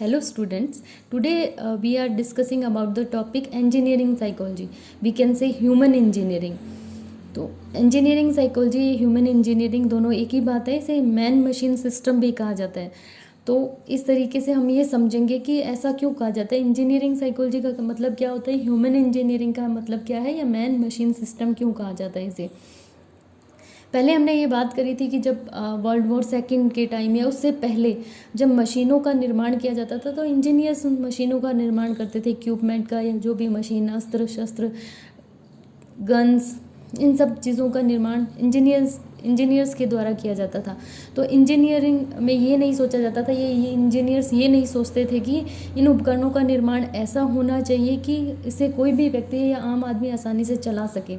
Hello students, today we are discussing about the topic engineering psychology. We can say human engineering. तो engineering psychology human engineering दोनों एक ही बात है, इसे man machine system भी कहा जाता है। तो इस तरीके से हम ये समझेंगे कि ऐसा क्यों कहा जाता है, इंजीनियरिंग साइकोलॉजी का मतलब क्या होता है, ह्यूमन इंजीनियरिंग का मतलब क्या है, या मैन मशीन सिस्टम क्यों कहा जाता है इसे। पहले हमने ये बात करी थी कि जब वर्ल्ड वॉर सेकंड के टाइम या उससे पहले जब मशीनों का निर्माण किया जाता था तो इंजीनियर्स उन मशीनों का निर्माण करते थे, इक्विपमेंट का या जो भी मशीन, अस्त्र शस्त्र, गन्स, इन सब चीज़ों का निर्माण इंजीनियर्स के द्वारा किया जाता था। तो इंजीनियरिंग में ये नहीं सोचा जाता था, ये इंजीनियर्स ये नहीं सोचते थे कि इन उपकरणों का निर्माण ऐसा होना चाहिए कि इसे कोई भी व्यक्ति या आम आदमी आसानी से चला सके।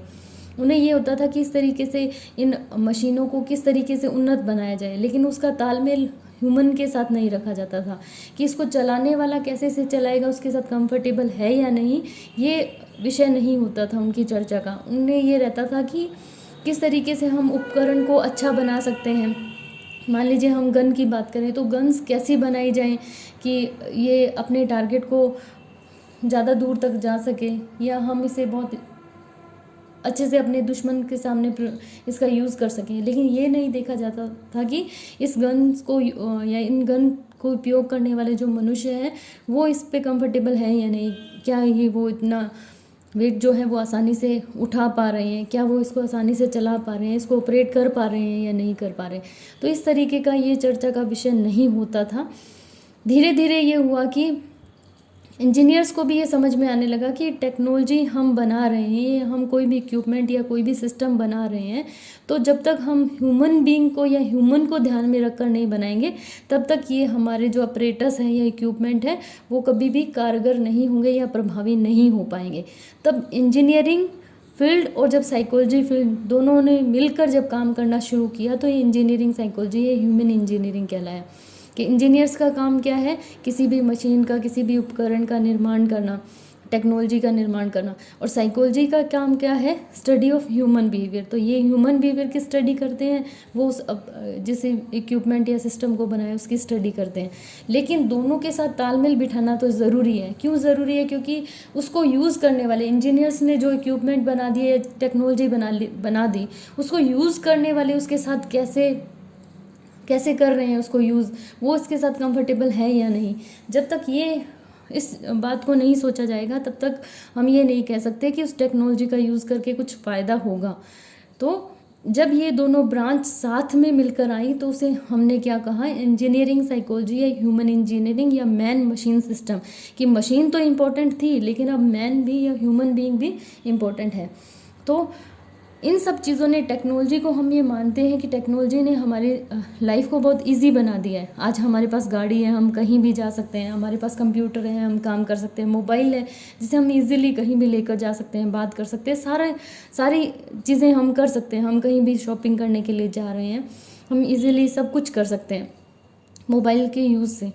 उन्हें ये होता था कि इस तरीके से इन मशीनों को किस तरीके से उन्नत बनाया जाए, लेकिन उसका तालमेल ह्यूमन के साथ नहीं रखा जाता था कि इसको चलाने वाला कैसे से चलाएगा, उसके साथ कंफर्टेबल है या नहीं, ये विषय नहीं होता था उनकी चर्चा का। उन्हें ये रहता था कि किस तरीके से हम उपकरण को अच्छा बना सकते हैं। मान लीजिए हम गन की बात करें तो गन्स कैसी बनाई जाएं कि ये अपने टारगेट को ज़्यादा दूर तक जा सके, या हम इसे बहुत अच्छे से अपने दुश्मन के सामने इसका यूज़ कर सकें। लेकिन ये नहीं देखा जाता था कि इस गन को या इन गन को उपयोग करने वाले जो मनुष्य हैं वो इस पे कंफर्टेबल है या नहीं, क्या ये वो इतना वेट जो है वो आसानी से उठा पा रहे हैं, क्या वो इसको आसानी से चला पा रहे हैं, इसको ऑपरेट कर पा रहे हैं या नहीं कर पा रहे। तो इस तरीके का ये चर्चा का विषय नहीं होता था। धीरे धीरे ये हुआ कि इंजीनियर्स को भी ये समझ में आने लगा कि टेक्नोलॉजी हम बना रहे हैं, हम कोई भी इक्विपमेंट या कोई भी सिस्टम बना रहे हैं, तो जब तक हम ह्यूमन बीइंग को या ह्यूमन को ध्यान में रखकर नहीं बनाएंगे तब तक ये हमारे जो ऑपरेटर्स हैं या इक्विपमेंट है वो कभी भी कारगर नहीं होंगे या प्रभावी नहीं हो पाएंगे। तब इंजीनियरिंग फील्ड और जब साइकोलॉजी फील्ड दोनों ने मिलकर जब काम करना शुरू किया तो ये इंजीनियरिंग साइकोलॉजी, ये ह्यूमन इंजीनियरिंग कहलाया। कि इंजीनियर्स का काम क्या है, किसी भी मशीन का, किसी भी उपकरण का निर्माण करना, टेक्नोलॉजी का निर्माण करना। और साइकोलॉजी का काम क्या है, स्टडी ऑफ ह्यूमन बिहेवियर। तो ये ह्यूमन बिहेवियर की स्टडी करते हैं, वो उस जिस इक्विपमेंट या सिस्टम को बनाया उसकी स्टडी करते हैं। लेकिन दोनों के साथ तालमेल बिठाना तो ज़रूरी है। क्यों ज़रूरी है? क्योंकि उसको यूज़ करने वाले इंजीनियर्स ने जो इक्विपमेंट बना दिए, टेक्नोलॉजी बना दी, उसको यूज़ करने वाले उसके साथ कैसे कर रहे हैं उसको यूज़, वो इसके साथ कंफर्टेबल है या नहीं। जब तक ये इस बात को नहीं सोचा जाएगा तब तक हम ये नहीं कह सकते कि उस टेक्नोलॉजी का यूज़ करके कुछ फ़ायदा होगा। तो जब ये दोनों ब्रांच साथ में मिलकर आई तो उसे हमने क्या कहा, इंजीनियरिंग साइकोलॉजी या ह्यूमन इंजीनियरिंग या मैन मशीन सिस्टम। कि मशीन तो इम्पोर्टेंट थी लेकिन अब मैन भी या ह्यूमन बीइंग भी इम्पोर्टेंट है। तो इन सब चीज़ों ने, टेक्नोलॉजी को हम ये मानते हैं कि टेक्नोलॉजी ने हमारी लाइफ को बहुत इजी बना दिया है। आज हमारे पास गाड़ी है, हम कहीं भी जा सकते हैं, हमारे पास कंप्यूटर है, हम काम कर सकते हैं, मोबाइल है जिसे हम इजीली कहीं भी लेकर जा सकते हैं, बात कर सकते हैं, सारी चीज़ें हम कर सकते हैं। हम कहीं भी शॉपिंग करने के लिए जा रहे हैं, हम इजीली सब कुछ कर सकते हैं मोबाइल के यूज़ से।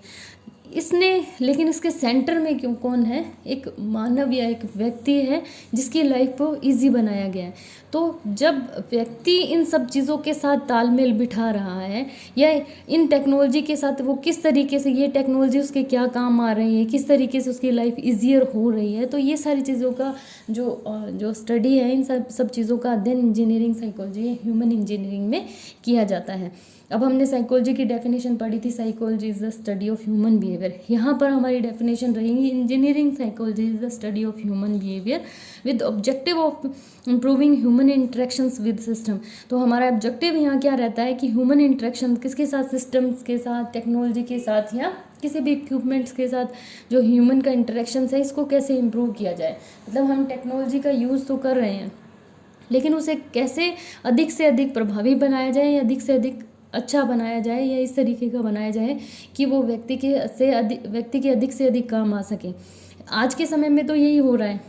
लेकिन इसके सेंटर में क्यों कौन है, एक मानव या एक व्यक्ति है जिसकी लाइफ को इजी बनाया गया है। तो जब व्यक्ति इन सब चीज़ों के साथ तालमेल बिठा रहा है या इन टेक्नोलॉजी के साथ वो किस तरीके से ये टेक्नोलॉजी उसके क्या काम आ रही है, किस तरीके से उसकी लाइफ इजियर हो रही है, तो ये सारी चीज़ों का जो स्टडी है, इन सब चीज़ों का अध्ययन इंजीनियरिंग साइकोलॉजी या ह्यूमन इंजीनियरिंग में किया जाता है। अब हमने साइकोलॉजी की डेफिनेशन पढ़ी थी, psychology is the study of human behaviour. यहाँ पर हमारी डेफिनेशन रहेगी, engineering psychology is the study of human behaviour with objective of improving human interactions with system. तो हमारा ऑब्जेक्टिव यहाँ क्या रहता है कि ह्यूमन इंटरेक्शन किसके साथ, सिस्टम्स के साथ, टेक्नोलॉजी के साथ या किसी भी इक्विपमेंट्स के साथ जो ह्यूमन का इंटरेक्शन है इसको कैसे इम्प्रूव किया जाए। मतलब हम टेक्नोलॉजी का यूज़ तो कर रहे हैं लेकिन उसे कैसे अधिक से अधिक प्रभावी बनाया जाए या अधिक से अधिक अच्छा बनाया जाए, या इस तरीके का बनाया जाए कि वो व्यक्ति के अधिक से अधिक काम आ सके। आज के समय में तो यही हो रहा है।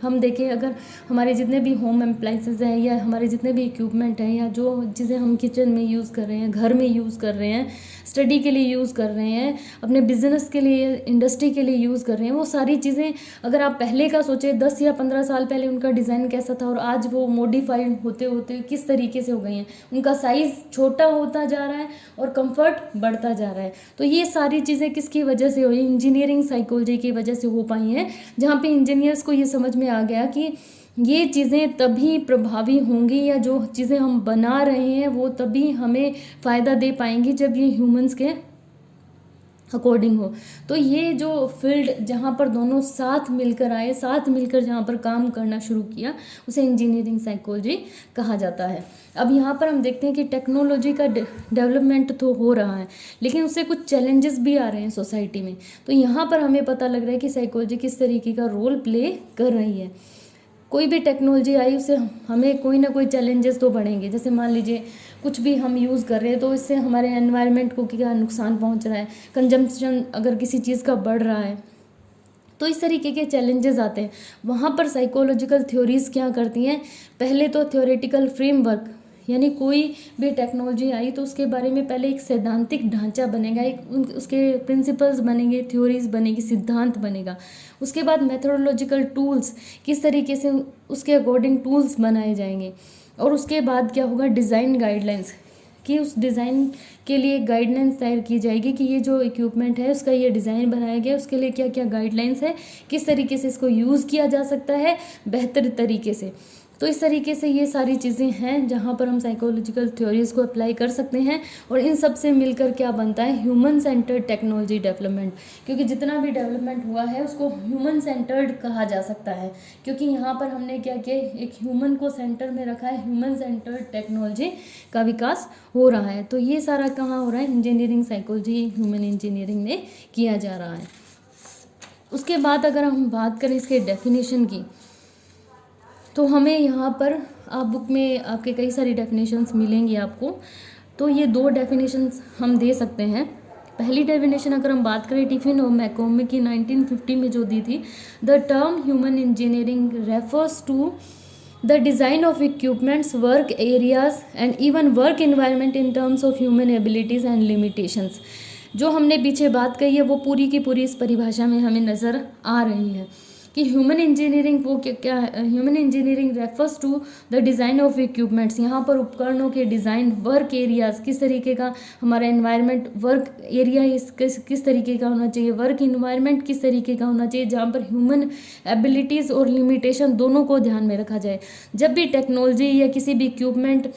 हम देखें, अगर हमारे जितने भी होम अप्लाइंसेस हैं या हमारे जितने भी इक्विपमेंट हैं या जो चीज़ें हम किचन में यूज़ कर रहे हैं, घर में यूज़ कर रहे हैं, स्टडी के लिए यूज़ कर रहे हैं, अपने बिजनेस के लिए, इंडस्ट्री के लिए यूज़ कर रहे हैं, वो सारी चीज़ें अगर आप पहले का सोचें 10 या 15 साल पहले उनका डिज़ाइन कैसा था और आज वो मॉडिफाइड होते होते किस तरीके से हो गई हैं, उनका साइज़ छोटा होता जा रहा है और कंफर्ट बढ़ता जा रहा है। तो ये सारी चीज़ें किसकी वजह से हुई? इंजीनियरिंग साइकोलॉजी की वजह से हो पाई हैं, जहाँ पे इंजीनियर्स को ये समझ में आ गया कि ये चीज़ें तभी प्रभावी होंगी या जो चीज़ें हम बना रहे हैं वो तभी हमें फ़ायदा दे पाएंगी जब ये ह्यूमंस के अकॉर्डिंग हो। तो ये जो फील्ड जहाँ पर दोनों साथ मिलकर आए, साथ मिलकर जहाँ पर काम करना शुरू किया, उसे इंजीनियरिंग साइकोलॉजी कहा जाता है। अब यहाँ पर हम देखते हैं कि टेक्नोलॉजी का डेवलपमेंट तो हो रहा है, लेकिन उससे कुछ चैलेंजेस भी आ रहे हैं सोसाइटी में। तो यहाँ पर हमें पता लग रहा है कि साइकोलॉजी किस तरीके का रोल प्ले कर रही है। कोई भी टेक्नोलॉजी आई उससे हमें कोई ना कोई चैलेंजेस तो बढ़ेंगे। जैसे मान लीजिए कुछ भी हम यूज़ कर रहे हैं तो इससे हमारे एनवायरनमेंट को क्या नुकसान पहुंच रहा है, कंजम्पशन अगर किसी चीज़ का बढ़ रहा है, तो इस तरीके के चैलेंजेस आते हैं। वहाँ पर साइकोलॉजिकल थ्योरीज़ क्या करती हैं? पहले तो थ्योरेटिकल फ्रेमवर्क, यानी कोई भी टेक्नोलॉजी आई तो उसके बारे में पहले एक सैद्धांतिक ढांचा बनेगा, एक उसके प्रिंसिपल्स बनेंगे, थ्योरीज बनेगी, सिद्धांत बनेगा। उसके बाद मेथोडोलॉजिकल टूल्स, किस तरीके से उसके अकॉर्डिंग टूल्स बनाए जाएंगे। और उसके बाद क्या होगा? डिज़ाइन गाइडलाइंस, कि उस डिज़ाइन के लिए गाइडलाइंस तैयार की जाएगी कि ये जो इक्विपमेंट है उसका ये डिज़ाइन बनाया गया, उसके लिए क्या क्या गाइडलाइंस है, किस तरीके से इसको यूज़ किया जा सकता है बेहतर तरीके से। तो इस तरीके से ये सारी चीज़ें हैं जहाँ पर हम साइकोलॉजिकल थ्योरीज़ को अप्लाई कर सकते हैं। और इन सब से मिलकर क्या बनता है? Human centred technology development. क्योंकि जितना भी डेवलपमेंट हुआ है उसको ह्यूमन सेंटर्ड कहा जा सकता है, क्योंकि यहाँ पर हमने क्या किया? एक ह्यूमन को सेंटर में रखा है, ह्यूमन सेंटर्ड टेक्नोलॉजी का विकास हो रहा है। तो ये सारा कहाँ हो रहा है? इंजीनियरिंग साइकोलॉजी, ह्यूमन इंजीनियरिंग में किया जा रहा है। उसके बाद अगर हम बात करें इसके डेफिनेशन की, तो हमें यहाँ पर आप बुक में आपके कई सारी डेफिनेशंस मिलेंगी आपको। तो ये 2 डेफिनेशंस हम दे सकते हैं। पहली डेफिनेशन अगर हम बात करें टिफिन और मैकॉर्मिक की 1950 में जो दी थी, the term human engineering refers to the design of equipments, work areas and even work environment in terms of human abilities and limitations. जो हमने पीछे बात कही है वो पूरी की पूरी इस परिभाषा में हमें नज़र आ रही है कि ह्यूमन इंजीनियरिंग वो क्या है? Human engineering refers to the design of equipments. यहाँ पर उपकरणों के डिज़ाइन, वर्क एरियाज़, किस तरीके का हमारा एनवायरनमेंट, वर्क एरिया किस तरीके का होना चाहिए, वर्क इन्वायरमेंट किस तरीके का होना चाहिए, जहाँ पर ह्यूमन एबिलिटीज़ और लिमिटेशन दोनों को ध्यान में रखा जाए। जब भी टेक्नोलॉजी या किसी भी इक्विपमेंट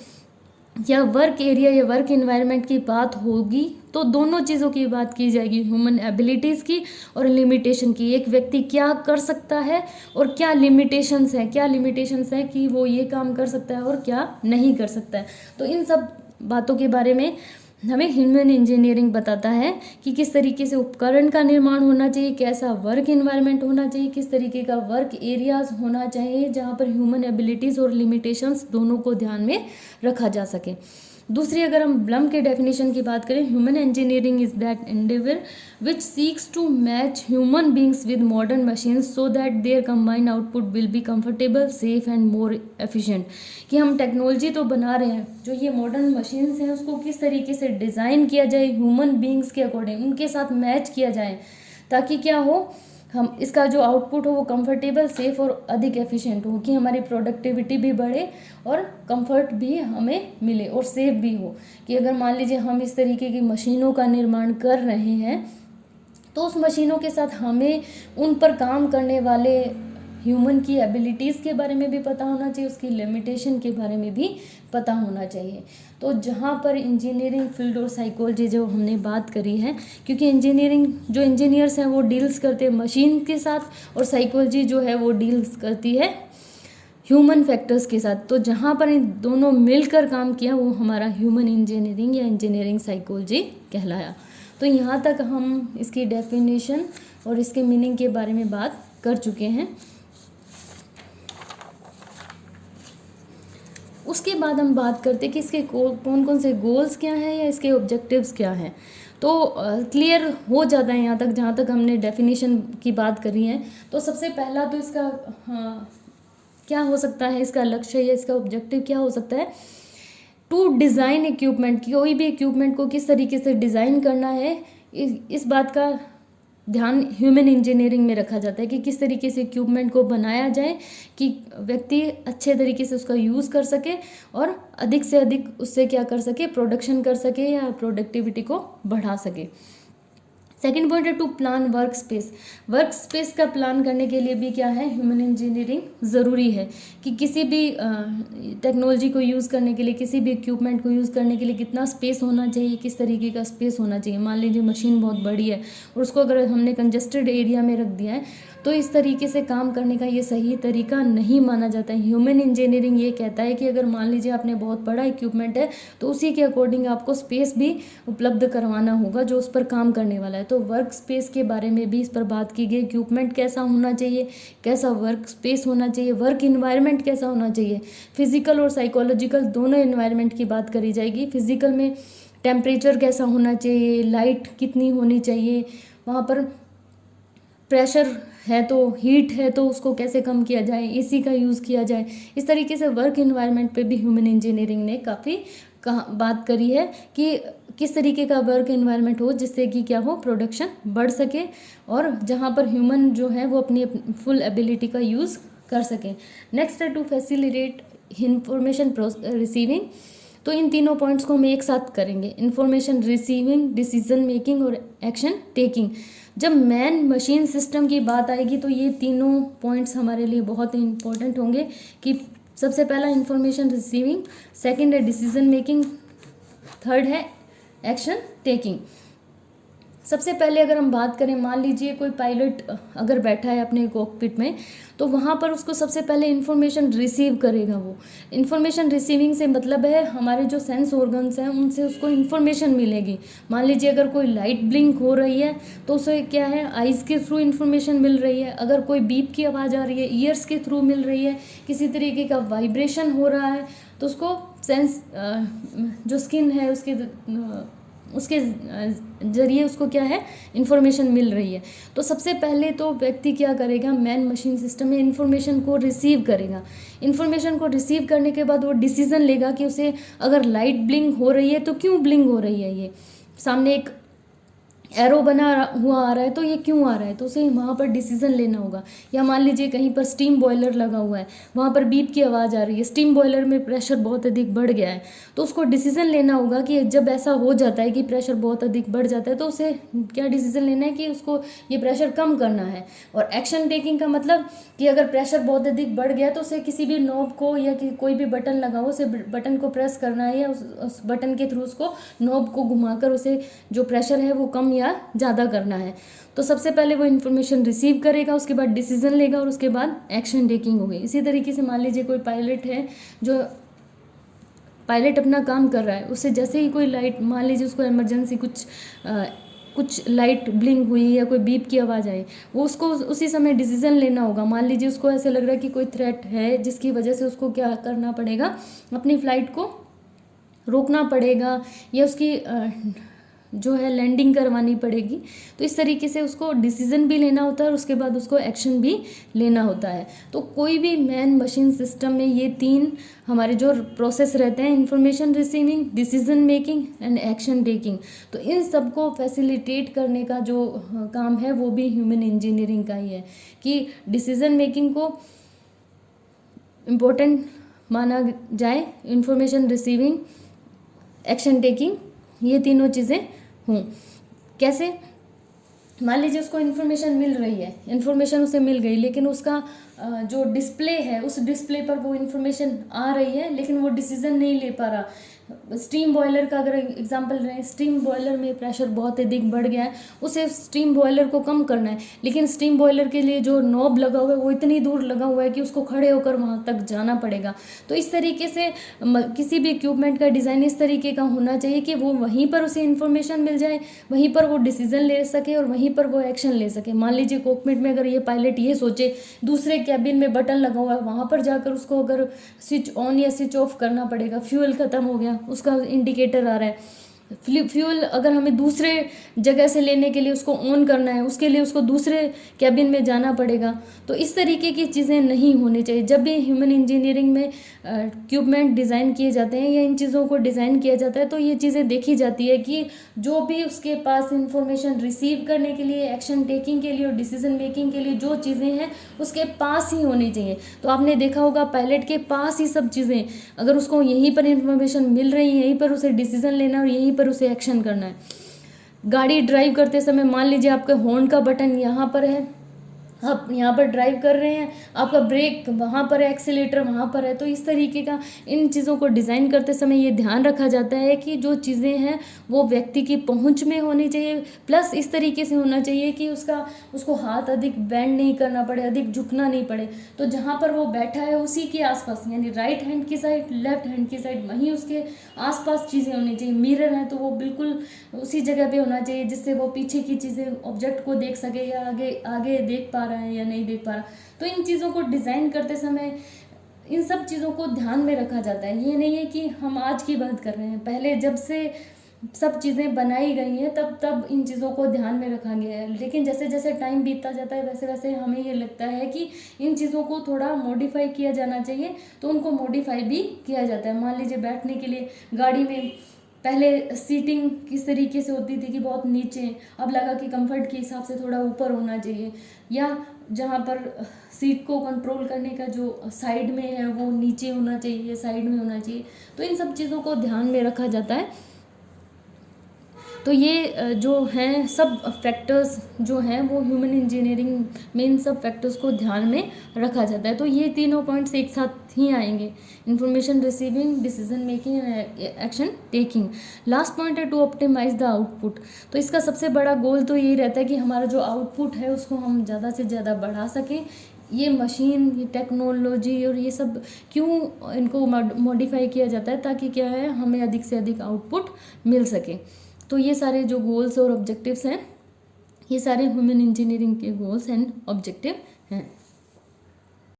या वर्क एरिया या वर्क इन्वायरमेंट की बात होगी तो दोनों चीज़ों की बात की जाएगी, ह्यूमन एबिलिटीज़ की और लिमिटेशन की। एक व्यक्ति क्या कर सकता है और क्या लिमिटेशंस है कि वो ये काम कर सकता है और क्या नहीं कर सकता है। तो इन सब बातों के बारे में हमें ह्यूमन इंजीनियरिंग बताता है कि किस तरीके से उपकरण का निर्माण होना चाहिए, कैसा वर्क इन्वायरमेंट होना चाहिए, किस तरीके का वर्क एरियाज होना चाहिए जहाँ पर ह्यूमन एबिलिटीज़ और लिमिटेशंस दोनों को ध्यान में रखा जा सके। दूसरी अगर हम ब्लम के डेफिनेशन की बात करें, human engineering is that endeavour which seeks to match human beings with modern machines so that their combined output will be comfortable, safe and more efficient. कि हम टेक्नोलॉजी तो बना रहे हैं, जो ये मॉडर्न मशीन्स हैं उसको किस तरीके से डिज़ाइन किया जाए ह्यूमन बींग्स के अकॉर्डिंग, उनके साथ मैच किया जाए, ताकि क्या हो, हम इसका जो आउटपुट हो वो कंफर्टेबल, सेफ और अधिक एफिशिएंट हो, कि हमारी प्रोडक्टिविटी भी बढ़े और कंफर्ट भी हमें मिले और सेफ भी हो। कि अगर मान लीजिए हम इस तरीके की मशीनों का निर्माण कर रहे हैं तो उस मशीनों के साथ हमें उन पर काम करने वाले ह्यूमन की एबिलिटीज़ के बारे में भी पता होना चाहिए, उसकी लिमिटेशन के बारे में भी पता होना चाहिए। तो जहाँ पर इंजीनियरिंग फील्ड और साइकोलॉजी जो हमने बात करी है, क्योंकि इंजीनियरिंग जो इंजीनियर्स हैं वो डील्स करते हैं मशीन के साथ और साइकोलॉजी जो है वो डील्स करती है ह्यूमन फैक्टर्स के साथ। तो जहाँ पर इन दोनों मिलकर काम किया वो हमारा ह्यूमन इंजीनियरिंग या इंजीनियरिंग साइकोलॉजी कहलाया। तो यहाँ तक हम इसकी डेफिनेशन और इसके मीनिंग के बारे में बात कर चुके हैं। उसके बाद हम बात करते हैं कि इसके कौन कौन से गोल्स क्या हैं या इसके ऑब्जेक्टिव्स क्या हैं। तो क्लियर हो जाता है यहाँ तक, जहाँ तक हमने डेफिनेशन की बात करी है। तो सबसे पहला तो इसका क्या हो सकता है इसका लक्ष्य या इसका ऑब्जेक्टिव क्या हो सकता है? टू डिज़ाइन इक्विपमेंट, कोई भी इक्विपमेंट को किस तरीके से डिज़ाइन करना है, इस बात का ध्यान ह्यूमन इंजीनियरिंग में रखा जाता है कि किस तरीके से इक्विपमेंट को बनाया जाए कि व्यक्ति अच्छे तरीके से उसका यूज़ कर सके और अधिक से अधिक उससे क्या कर सके, प्रोडक्शन कर सके या प्रोडक्टिविटी को बढ़ा सके। सेकेंड पॉइंट है to plan work space. Work space का प्लान करने के लिए भी क्या है, ह्यूमन इंजीनियरिंग ज़रूरी है कि किसी भी टेक्नोलॉजी को यूज़ करने के लिए, किसी भी इक्विपमेंट को यूज़ करने के लिए कितना स्पेस होना चाहिए, किस तरीके का स्पेस होना चाहिए। मान लीजिए मशीन बहुत बड़ी है और उसको अगर हमने कंजेस्टेड एरिया में रख दिया है तो इस तरीके से काम करने का ये सही तरीका नहीं माना जाता है। ह्यूमन इंजीनियरिंग ये कहता है कि अगर मान लीजिए आपने बहुत बड़ा इक्विपमेंट है तो उसी के अकॉर्डिंग आपको स्पेस भी उपलब्ध करवाना होगा जो उस पर काम करने वाला है। तो वर्क स्पेस के बारे में भी इस पर बात की गई, इक्विपमेंट कैसा होना चाहिए, कैसा वर्क स्पेस होना चाहिए, वर्क इन्वायरमेंट कैसा होना चाहिए। फिजिकल और साइकोलॉजिकल दोनों इन्वायरमेंट की बात करी जाएगी। फिजिकल में टेम्परेचर कैसा होना चाहिए, लाइट कितनी होनी चाहिए, वहाँ पर प्रेशर है तो हीट है तो उसको कैसे कम किया जाए, एसी का यूज़ किया जाए। इस तरीके से वर्क इन्वायरमेंट पे भी ह्यूमन इंजीनियरिंग ने काफ़ी बात करी है कि किस तरीके का वर्क इन्वायरमेंट हो जिससे कि क्या हो, प्रोडक्शन बढ़ सके और जहाँ पर ह्यूमन जो है वो अपनी फुल एबिलिटी का यूज़ कर सके। नेक्स्ट है टू फैसिलिटेट इंफॉर्मेशन रिसीविंग। तो इन तीनों पॉइंट्स को हम एक साथ करेंगे, इंफॉर्मेशन रिसीविंग, डिसीजन मेकिंग और एक्शन टेकिंग। जब मैन मशीन सिस्टम की बात आएगी तो ये तीनों पॉइंट्स हमारे लिए बहुत इंपॉर्टेंट होंगे कि सबसे पहला इंफॉर्मेशन रिसीविंग, सेकंड है डिसीजन मेकिंग, थर्ड है एक्शन टेकिंग। सबसे पहले अगर हम बात करें, मान लीजिए कोई पायलट अगर बैठा है अपने कॉकपिट में तो वहाँ पर उसको सबसे पहले इन्फॉर्मेशन रिसीव करेगा। वो इन्फॉर्मेशन रिसीविंग से मतलब है हमारे जो सेंस ऑर्गन्स हैं उनसे उसको इन्फॉर्मेशन मिलेगी। मान लीजिए अगर कोई लाइट ब्लिंक हो रही है तो उसे क्या है, आइज़ के थ्रू इन्फॉर्मेशन मिल रही है। अगर कोई बीप की आवाज़ आ रही है, ईयर्स के थ्रू मिल रही है। किसी तरीके का वाइब्रेशन हो रहा है तो उसको सेंस जो स्किन है उसके जरिए उसको क्या है, इन्फॉर्मेशन मिल रही है। तो सबसे पहले तो व्यक्ति क्या करेगा, मैन मशीन सिस्टम में इन्फॉर्मेशन को रिसीव करेगा। इन्फॉर्मेशन को रिसीव करने के बाद वो डिसीजन लेगा कि उसे अगर लाइट ब्लिंक हो रही है तो क्यों ब्लिंक हो रही है, ये सामने एक एरो बना हुआ आ रहा है तो ये क्यों आ रहा है, तो उसे वहाँ पर डिसीजन लेना होगा। या मान लीजिए कहीं पर स्टीम बॉयलर लगा हुआ है, वहाँ पर बीप की आवाज़ आ रही है, स्टीम बॉयलर में प्रेशर बहुत अधिक बढ़ गया है, तो उसको डिसीजन लेना होगा कि जब ऐसा हो जाता है कि प्रेशर बहुत अधिक बढ़ जाता है तो उसे क्या डिसीजन लेना है कि उसको ये प्रेशर कम करना है। और एक्शन टेकिंग का मतलब कि अगर प्रेशर बहुत अधिक बढ़ गया तो उसे किसी भी नॉब को या कोई भी बटन लगा हो उसे बटन को प्रेस करना है या उस बटन के थ्रू उसको नॉब को घुमाकर उसे जो प्रेशर है वो कम या ज़्यादा करना है। तो सबसे पहले वो इन्फॉर्मेशन रिसीव करेगा, उसके बाद डिसीजन लेगा और उसके बाद एक्शन टेकिंग होगी। इसी तरीके से मान लीजिए कोई पायलट है, जो पायलट अपना काम कर रहा है, उससे जैसे ही कोई लाइट, मान लीजिए उसको इमरजेंसी कुछ लाइट ब्लिंक हुई या कोई बीप की आवाज़ आई, वो उसको उसी समय डिसीजन लेना होगा। मान लीजिए उसको ऐसे लग रहा है कि कोई थ्रेट है जिसकी वजह से उसको क्या करना पड़ेगा, अपनी फ़्लाइट को रोकना पड़ेगा या उसकी जो है लैंडिंग करवानी पड़ेगी। तो इस तरीके से उसको डिसीजन भी लेना होता है और उसके बाद उसको एक्शन भी लेना होता है। तो कोई भी मैन मशीन सिस्टम में ये तीन हमारे जो प्रोसेस रहते हैं, information receiving, decision making and action taking, तो इन सबको फैसिलिटेट करने का जो काम है वो भी ह्यूमन इंजीनियरिंग का ही है कि डिसीजन मेकिंग को इम्पोर्टेंट माना जाए, इंफॉर्मेशन रिसीविंग, एक्शन टेकिंग, ये तीनों चीज़ें हों। कैसे, मान लीजिए उसको इन्फॉर्मेशन मिल रही है, इन्फॉर्मेशन उसे मिल गई, लेकिन उसका जो डिस्प्ले है उस डिस्प्ले पर वो इन्फॉर्मेशन आ रही है लेकिन वो डिसीजन नहीं ले पा रहा। स्टीम बॉयलर का अगर एग्जांपल लें, स्टीम बॉयलर में प्रेशर बहुत अधिक बढ़ गया है, उसे स्टीम बॉयलर को कम करना है, लेकिन स्टीम बॉयलर के लिए जो नॉब लगा हुआ है वो इतनी दूर लगा हुआ है कि उसको खड़े होकर वहाँ तक जाना पड़ेगा। तो इस तरीके से किसी भी इक्विपमेंट का डिज़ाइन इस तरीके का होना चाहिए कि वो वहीं पर उसे इन्फॉर्मेशन मिल जाए, वहीं पर वो डिसीजन ले सके और वहीं पर वो एक्शन ले सके। मान लीजिए कॉकपिट में अगर ये पायलट ये सोचे दूसरे कैबिन में बटन लगा हुआ है, वहाँ पर जाकर उसको अगर स्विच ऑन या स्विच ऑफ करना पड़ेगा, फ्यूल ख़त्म हो गया, उसका इंडिकेटर आ रहा है, फ्यूल अगर हमें दूसरे जगह से लेने के लिए उसको ऑन करना है, उसके लिए उसको दूसरे कैबिन में जाना पड़ेगा। तो इस तरीके की चीज़ें नहीं होनी चाहिए। जब भी ह्यूमन इंजीनियरिंग में इक्विपमेंट डिज़ाइन किए जाते हैं या इन चीज़ों को डिज़ाइन किया जाता है तो ये चीज़ें देखी जाती है कि जो भी उसके पास इंफॉर्मेशन रिसीव करने के लिए, एक्शन टेकिंग के लिए और डिसीजन मेकिंग के लिए जो चीज़ें हैं उसके पास ही होनी चाहिए। तो आपने देखा होगा पायलट के पास ही सब चीज़ें, अगर उसको यहीं पर इंफॉर्मेशन मिल रही है, यहीं पर उसे डिसीजन लेना और यहीं पर उसे एक्शन करना है। गाड़ी ड्राइव करते समय मान लीजिए आपके हॉर्न का बटन यहाँ पर है, आप यहाँ पर ड्राइव कर रहे हैं, आपका ब्रेक वहाँ पर है, एक्सीलेटर वहाँ पर है। तो इस तरीके का इन चीज़ों को डिज़ाइन करते समय ये ध्यान रखा जाता है कि जो चीज़ें हैं वो व्यक्ति की पहुँच में होनी चाहिए, प्लस इस तरीके से होना चाहिए कि उसको हाथ अधिक बेंड नहीं करना पड़े, अधिक झुकना नहीं पड़े। तो जहाँ पर वो बैठा है उसी के आसपास, यानी राइट हैंड की साइड, लेफ्ट हैंड की साइड, वहीं उसके आसपास चीज़ें होनी चाहिए। मिरर है तो वो बिल्कुल उसी जगह पे होना चाहिए जिससे वो पीछे की चीज़ें, ऑब्जेक्ट को देख सके या आगे आगे देख पा रहा है या नहीं देख पा रहा। तो इन चीज़ों को डिज़ाइन करते समय इन सब चीज़ों को ध्यान में रखा जाता है। ये नहीं है कि हम आज की बात कर रहे हैं, पहले जब से सब चीज़ें बनाई गई हैं तब इन चीज़ों को ध्यान में रखा गया है। लेकिन जैसे जैसे टाइम बीतता जाता है वैसे वैसे हमें ये लगता है कि इन चीज़ों को थोड़ा मॉडिफाई किया जाना चाहिए, तो उनको मॉडिफाई भी किया जाता है। मान लीजिए बैठने के लिए गाड़ी में पहले सीटिंग किस तरीके से होती थी कि बहुत नीचे, अब लगा कि कंफर्ट के हिसाब से थोड़ा ऊपर होना चाहिए, या जहाँ पर सीट को कंट्रोल करने का जो साइड में है वो नीचे होना चाहिए, साइड में होना चाहिए। तो इन सब चीज़ों को ध्यान में रखा जाता है। तो ये जो हैं सब फैक्टर्स जो हैं वो ह्यूमन इंजीनियरिंग में इन सब फैक्टर्स को ध्यान में रखा जाता है। तो ये तीनों पॉइंट्स एक साथ ही आएंगे, information receiving, decision making and action taking. Last point है टू ऑप्टिमाइज द आउटपुट। तो इसका सबसे बड़ा गोल तो यही रहता है कि हमारा जो आउटपुट है उसको हम ज़्यादा से ज़्यादा बढ़ा सकें। ये मशीन, ये टेक्नोलॉजी और ये सब क्यों इनको मॉडिफाई किया जाता है, ताकि क्या है हमें अधिक से अधिक आउटपुट मिल सके। तो ये सारे जो गोल्स और ऑब्जेक्टिव्स हैं, ये सारे ह्यूमन इंजीनियरिंग के गोल्स एंड ऑब्जेक्टिव हैं।